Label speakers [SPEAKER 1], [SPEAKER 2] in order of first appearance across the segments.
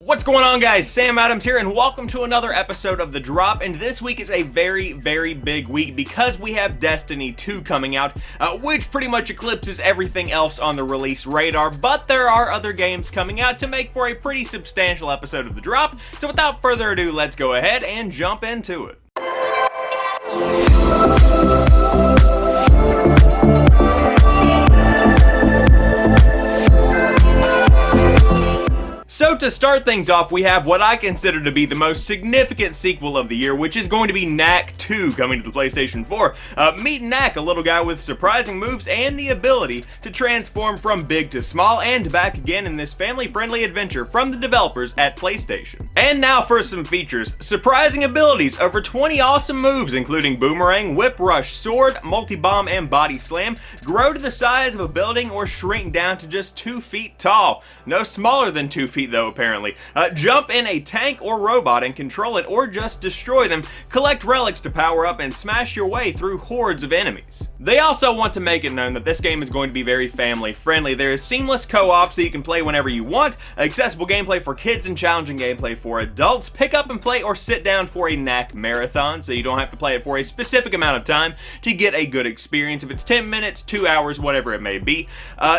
[SPEAKER 1] What's going on, guys? Sam Adams here, and welcome to another episode of The Drop. And this week is a very big week because we have Destiny 2 coming out, which pretty much eclipses everything else on the release radar. But there are other games coming out to make for a pretty substantial episode of The Drop. So without further ado, let's go ahead and jump into it. So to start things off, we have what I consider to be the most significant sequel of the year, which is going to be Knack II coming to the PlayStation 4. Meet Knack, a little guy with surprising moves and the ability to transform from big to small and back again in this family-friendly adventure from the developers at PlayStation. And now for some features. Surprising abilities, over 20 awesome moves including Boomerang, Whip Rush, Sword, Multi-Bomb, and Body Slam, grow to the size of a building or shrink down to just 2 feet tall. No smaller than 2 feet though, apparently. Jump in a tank or robot and control it or just destroy them, collect relics to power up, and smash your way through hordes of enemies. They also want to make it known that this game is going to be very family friendly. There is seamless co-op so you can play whenever you want, accessible gameplay for kids and challenging gameplay for adults, pick up and play or sit down for a Knack marathon so you don't have to play it for a specific amount of time to get a good experience. If it's 10 minutes, 2 hours, whatever it may be.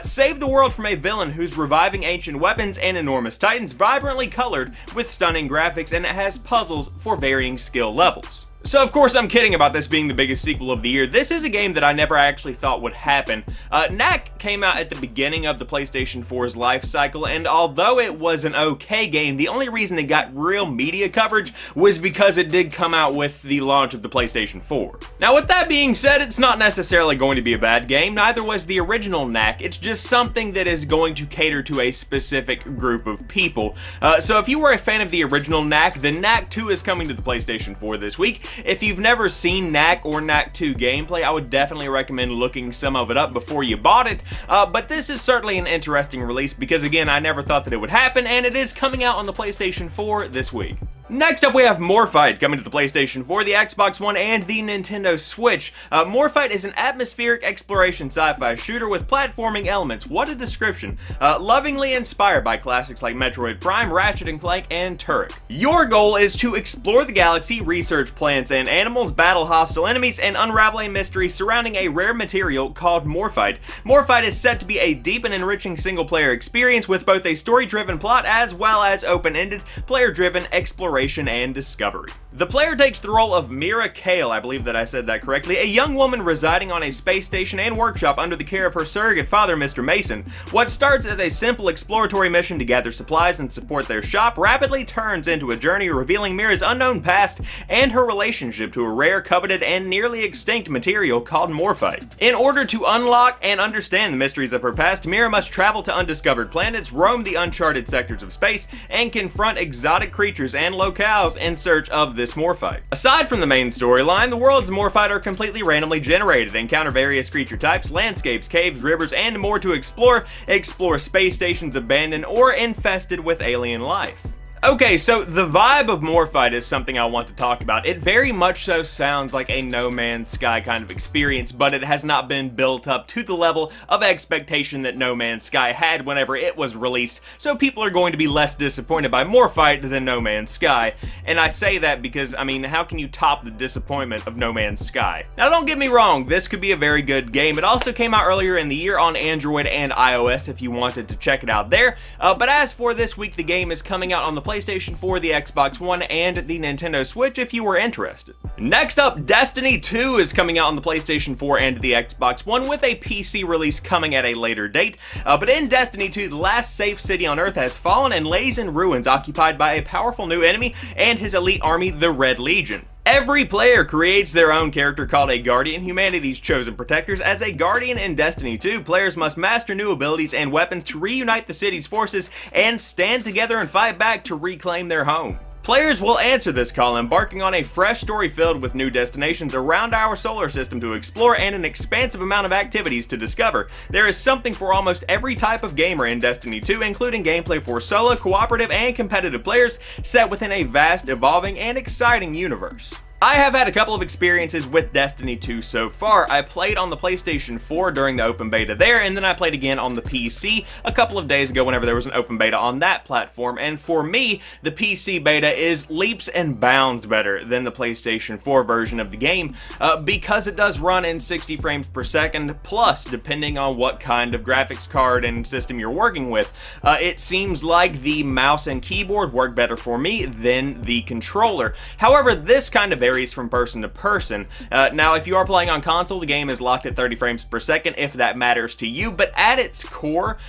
[SPEAKER 1] Save the world from a villain who's reviving ancient weapons and enormous titans, vibrantly colored with stunning graphics, and it has puzzles for varying skill levels. So of course I'm kidding about this being the biggest sequel of the year. This is a game that I never actually thought would happen. Knack came out at the beginning of the PlayStation 4's life cycle, and although it was an okay game, the only reason it got real media coverage was because it did come out with the launch of the PlayStation 4. Now with that being said, it's not necessarily going to be a bad game, neither was the original Knack. It's just something that is going to cater to a specific group of people. So if you were a fan of the original Knack, then Knack 2 is coming to the PlayStation 4 this week. If you've never seen Knack or Knack 2 gameplay, I would definitely recommend looking some of it up before you bought it, but this is certainly an interesting release because, again, I never thought that it would happen, and it is coming out on the PlayStation 4 this week. Next up, we have Morfight coming to the PlayStation 4, the Xbox One, and the Nintendo Switch. Morfight is an atmospheric exploration sci-fi shooter with platforming elements. What a description. Lovingly inspired by classics like Metroid Prime, Ratchet & Clank, and Turok. Your goal is to explore the galaxy, research plants and animals, battle hostile enemies, and unravel a mystery surrounding a rare material called Morfight. Morfight is set to be a deep and enriching single-player experience with both a story-driven plot as well as open-ended, player-driven exploration and discovery. The player takes the role of Mira Kale, I believe that I said that correctly, a young woman residing on a space station and workshop under the care of her surrogate father, Mr. Mason. What starts as a simple exploratory mission to gather supplies and support their shop rapidly turns into a journey revealing Mira's unknown past and her relationship to a rare, coveted, and nearly extinct material called Morphite. In order to unlock and understand the mysteries of her past, Mira must travel to undiscovered planets, roam the uncharted sectors of space, and confront exotic creatures and locales in search of this Morphite. Aside from the main storyline, the worlds of Morphite are completely randomly generated. Encounter various creature types, landscapes, caves, rivers, and more to explore. Explore space stations abandoned or infested with alien life. Okay, so the vibe of Morfight is something I want to talk about. It very much so sounds like a No Man's Sky kind of experience, but it has not been built up to the level of expectation that No Man's Sky had whenever it was released, so people are going to be less disappointed by Morfight than No Man's Sky. And I say that because, I mean, how can you top the disappointment of No Man's Sky? Now don't get me wrong, this could be a very good game. It also came out earlier in the year on Android and iOS if you wanted to check it out there. But as for this week, the game is coming out on the PlayStation 4, the Xbox One, and the Nintendo Switch if you were interested. Next up, Destiny 2 is coming out on the PlayStation 4 and the Xbox One with a PC release coming at a later date. But in Destiny 2, the last safe city on Earth has fallen and lays in ruins, occupied by a powerful new enemy and his elite army, the Red Legion. Every player creates their own character called a Guardian, humanity's chosen protectors. As a Guardian in Destiny 2, players must master new abilities and weapons to reunite the city's forces and stand together and fight back to reclaim their home. Players will answer this call, embarking on a fresh story filled with new destinations around our solar system to explore and an expansive amount of activities to discover. There is something for almost every type of gamer in Destiny 2, including gameplay for solo, cooperative, and competitive players set within a vast, evolving, and exciting universe. I have had a couple of experiences with Destiny 2 so far. I played on the PlayStation 4 during the open beta there, and then I played again on the PC a couple of days ago whenever there was an open beta on that platform, and for me, the PC beta is leaps and bounds better than the PlayStation 4 version of the game, because it does run in 60 frames per second, plus, depending on what kind of graphics card and system you're working with, it seems like the mouse and keyboard work better for me than the controller. However, this kind of varies from person to person. Now, if you are playing on console, the game is locked at 30 frames per second, if that matters to you, but at its core,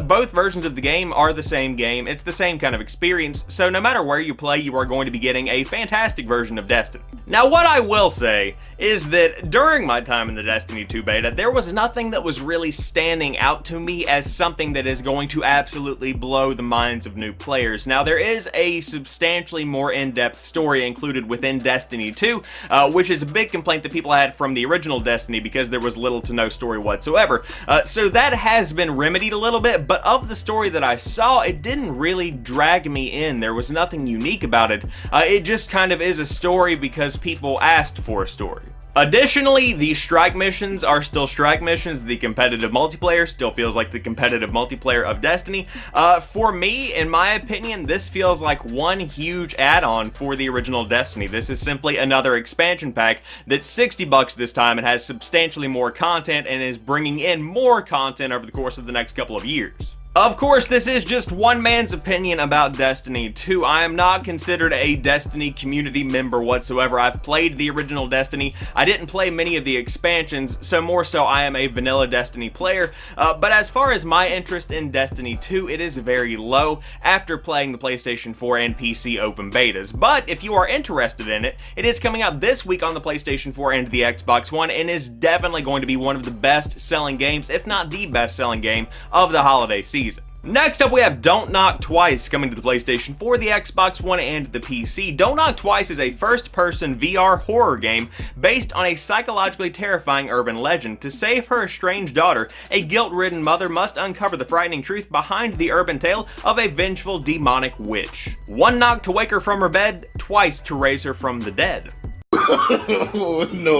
[SPEAKER 1] both versions of the game are the same game. It's the same kind of experience, so no matter where you play, you are going to be getting a fantastic version of Destiny. Now, what I will say is that during my time in the Destiny 2 beta, there was nothing that was really standing out to me as something that is going to absolutely blow the minds of new players. Now, there is a substantially more in-depth story included within Destiny 2, which is a big complaint that people had from the original Destiny because there was little to no story whatsoever. So that has been remedied a little bit, but of the story that I saw, it didn't really drag me in. There was nothing unique about it. It just kind of is a story because people asked for a story. Additionally, the strike missions are still strike missions. The competitive multiplayer still feels like the competitive multiplayer of Destiny. For me, in my opinion, this feels like one huge add-on for the original Destiny. This is simply another expansion pack that's $60 this time and has substantially more content and is bringing in more content over the course of the next couple of years. Of course, this is just one man's opinion about Destiny 2. I am not considered a Destiny community member whatsoever. I've played the original Destiny. I didn't play many of the expansions, so more so I am a vanilla Destiny player. But as far as my interest in Destiny 2, it is very low after playing the PlayStation 4 and PC open betas. But if you are interested in it, it is coming out this week on the PlayStation 4 and the Xbox One, and is definitely going to be one of the best-selling games, if not the best-selling game, of the holiday season. Next up, we have Don't Knock Twice coming to the PlayStation 4, the Xbox One, and the PC. Don't Knock Twice is a first-person VR horror game based on a psychologically terrifying urban legend. To save her estranged daughter, a guilt-ridden mother must uncover the frightening truth behind the urban tale of a vengeful demonic witch. One knock to wake her from her bed, twice to raise her from the dead. No.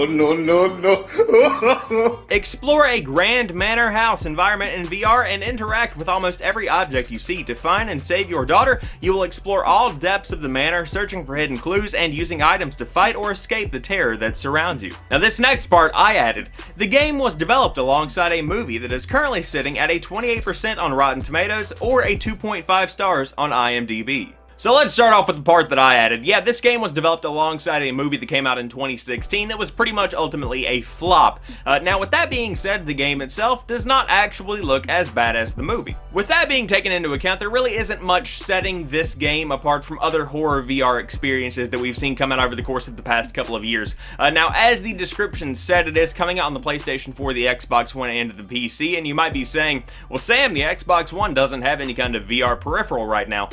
[SPEAKER 1] Explore a grand manor house environment in VR and interact with almost every object you see. To find and save your daughter, you will explore all depths of the manor, searching for hidden clues and using items to fight or escape the terror that surrounds you. Now, this next part I added. The game was developed alongside a movie that is currently sitting at a 28% on Rotten Tomatoes or a 2.5 stars on IMDb. So let's start off with the part that I added. Yeah, this game was developed alongside a movie that came out in 2016 that was pretty much ultimately a flop. Now, with that being said, the game itself does not actually look as bad as the movie. With that being taken into account, there really isn't much setting this game apart from other horror VR experiences that we've seen come out over the course of the past couple of years. Now, as the description said, it is coming out on the PlayStation 4, the Xbox One, and the PC, and you might be saying, well, Sam, the Xbox One doesn't have any kind of VR peripheral right now.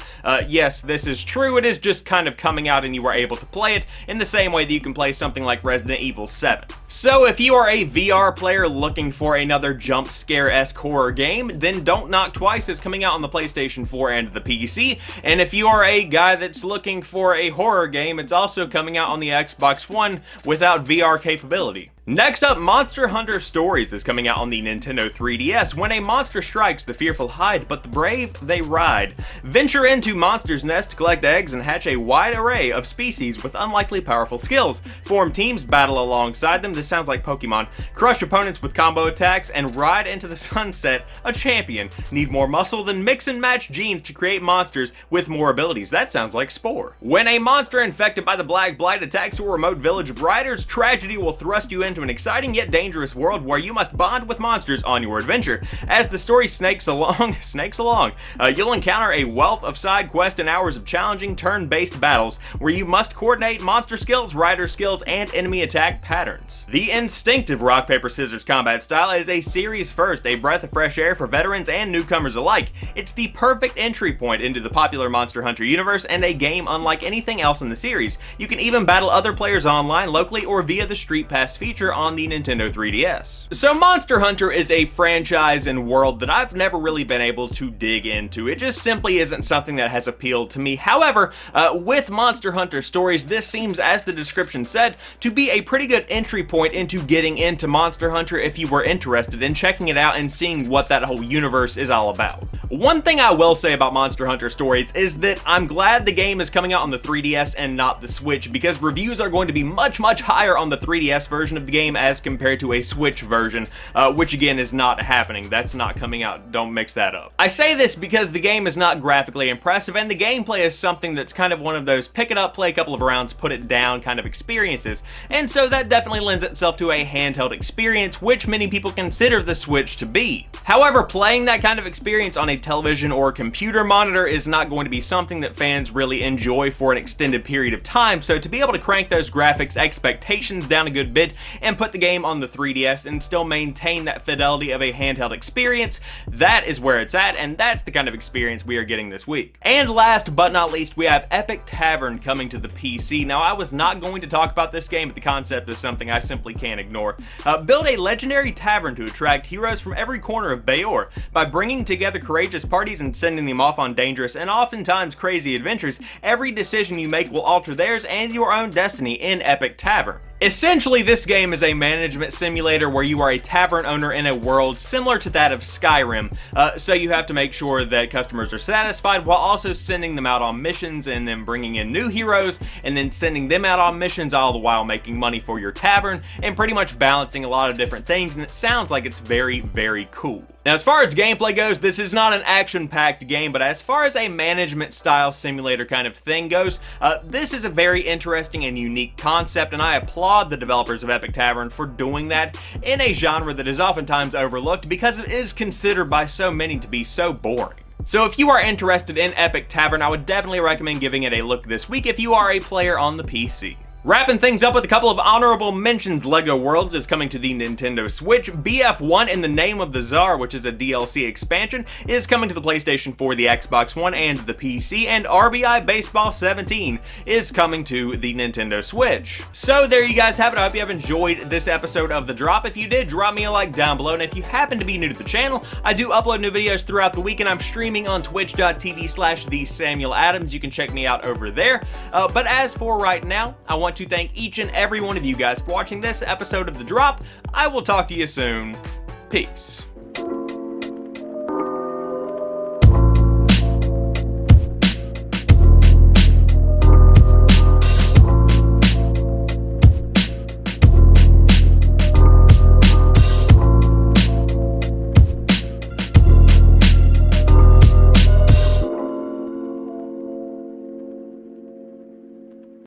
[SPEAKER 1] Yes, this is true. It is just kind of coming out and you are able to play it in the same way that you can play something like Resident Evil 7. So if you are a VR player looking for another jump scare-esque horror game, then Don't Knock Twice is coming out on the PlayStation 4 and the PC. And if you are a guy that's looking for a horror game, it's also coming out on the Xbox One without VR capability. Next up, Monster Hunter Stories is coming out on the Nintendo 3DS. When a monster strikes, the fearful hide, but the brave, they ride. Venture into Monster's Nest, collect eggs, and hatch a wide array of species with unlikely powerful skills. Form teams, battle alongside them, this sounds like Pokemon. Crush opponents with combo attacks, and ride into the sunset, a champion. Need more muscle? Then mix and match genes to create monsters with more abilities. That sounds like Spore. When a monster infected by the Black Blight attacks a remote village of riders, tragedy will thrust you into an exciting yet dangerous world where you must bond with monsters on your adventure. As the story snakes along, you'll encounter a wealth of side quests and hours of challenging turn-based battles where you must coordinate monster skills, rider skills, and enemy attack patterns. The instinctive rock, paper, scissors combat style is a series first, a breath of fresh air for veterans and newcomers alike. It's the perfect entry point into the popular Monster Hunter universe and a game unlike anything else in the series. You can even battle other players online, locally, or via the Street Pass feature. feature on the Nintendo 3DS. So Monster Hunter is a franchise and world that I've never really been able to dig into. It just simply isn't something that has appealed to me. However, with Monster Hunter Stories, this seems, as the description said, to be a pretty good entry point into getting into Monster Hunter if you were interested in checking it out and seeing what that whole universe is all about. One thing I will say about Monster Hunter Stories is that I'm glad the game is coming out on the 3DS and not the Switch, because reviews are going to be much higher on the 3DS version of the game as compared to a Switch version, which again is not happening. That's not coming out. Don't mix that up. I say this because the game is not graphically impressive, and the gameplay is something that's kind of one of those pick it up, play a couple of rounds, put it down kind of experiences, and so that definitely lends itself to a handheld experience, which many people consider the Switch to be. However, playing that kind of experience on a television or computer monitor is not going to be something that fans really enjoy for an extended period of time, so to be able to crank those graphics expectations down a good bit and put the game on the 3DS and still maintain that fidelity of a handheld experience, that is where it's at, and that's the kind of experience we are getting this week. And last but not least, we have Epic Tavern coming to the PC. Now, I was not going to talk about this game, but the concept is something I simply can't ignore. Build a legendary tavern to attract heroes from every corner of Bayor. By bringing together courageous parties and sending them off on dangerous and oftentimes crazy adventures, every decision you make will alter theirs and your own destiny in Epic Tavern. Essentially, this game is a management simulator where you are a tavern owner in a world similar to that of Skyrim, so you have to make sure that customers are satisfied while also sending them out on missions and then bringing in new heroes and then sending them out on missions, all the while making money for your tavern and pretty much balancing a lot of different things, and it sounds like it's very cool. Now, as far as gameplay goes, this is not an action-packed game, but as far as a management-style simulator kind of thing goes, this is a very interesting and unique concept, and I applaud the developers of Epic Tavern for doing that in a genre that is oftentimes overlooked because it is considered by so many to be so boring. So if you are interested in Epic Tavern, I would definitely recommend giving it a look this week if you are a player on the PC. Wrapping things up with a couple of honorable mentions, LEGO Worlds is coming to the Nintendo Switch. BF1 in the Name of the Tsar, which is a DLC expansion, is coming to the PlayStation 4, the Xbox One, and the PC, and RBI Baseball 17 is coming to the Nintendo Switch. So there you guys have it. I hope you have enjoyed this episode of The Drop. If you did, drop me a like down below, and if you happen to be new to the channel, I do upload new videos throughout the week, and I'm streaming on twitch.tv/TheSamuelAdams. You can check me out over there. But as for right now, I want to thank each and every one of you guys for watching this episode of The Drop. I will talk to you soon. Peace.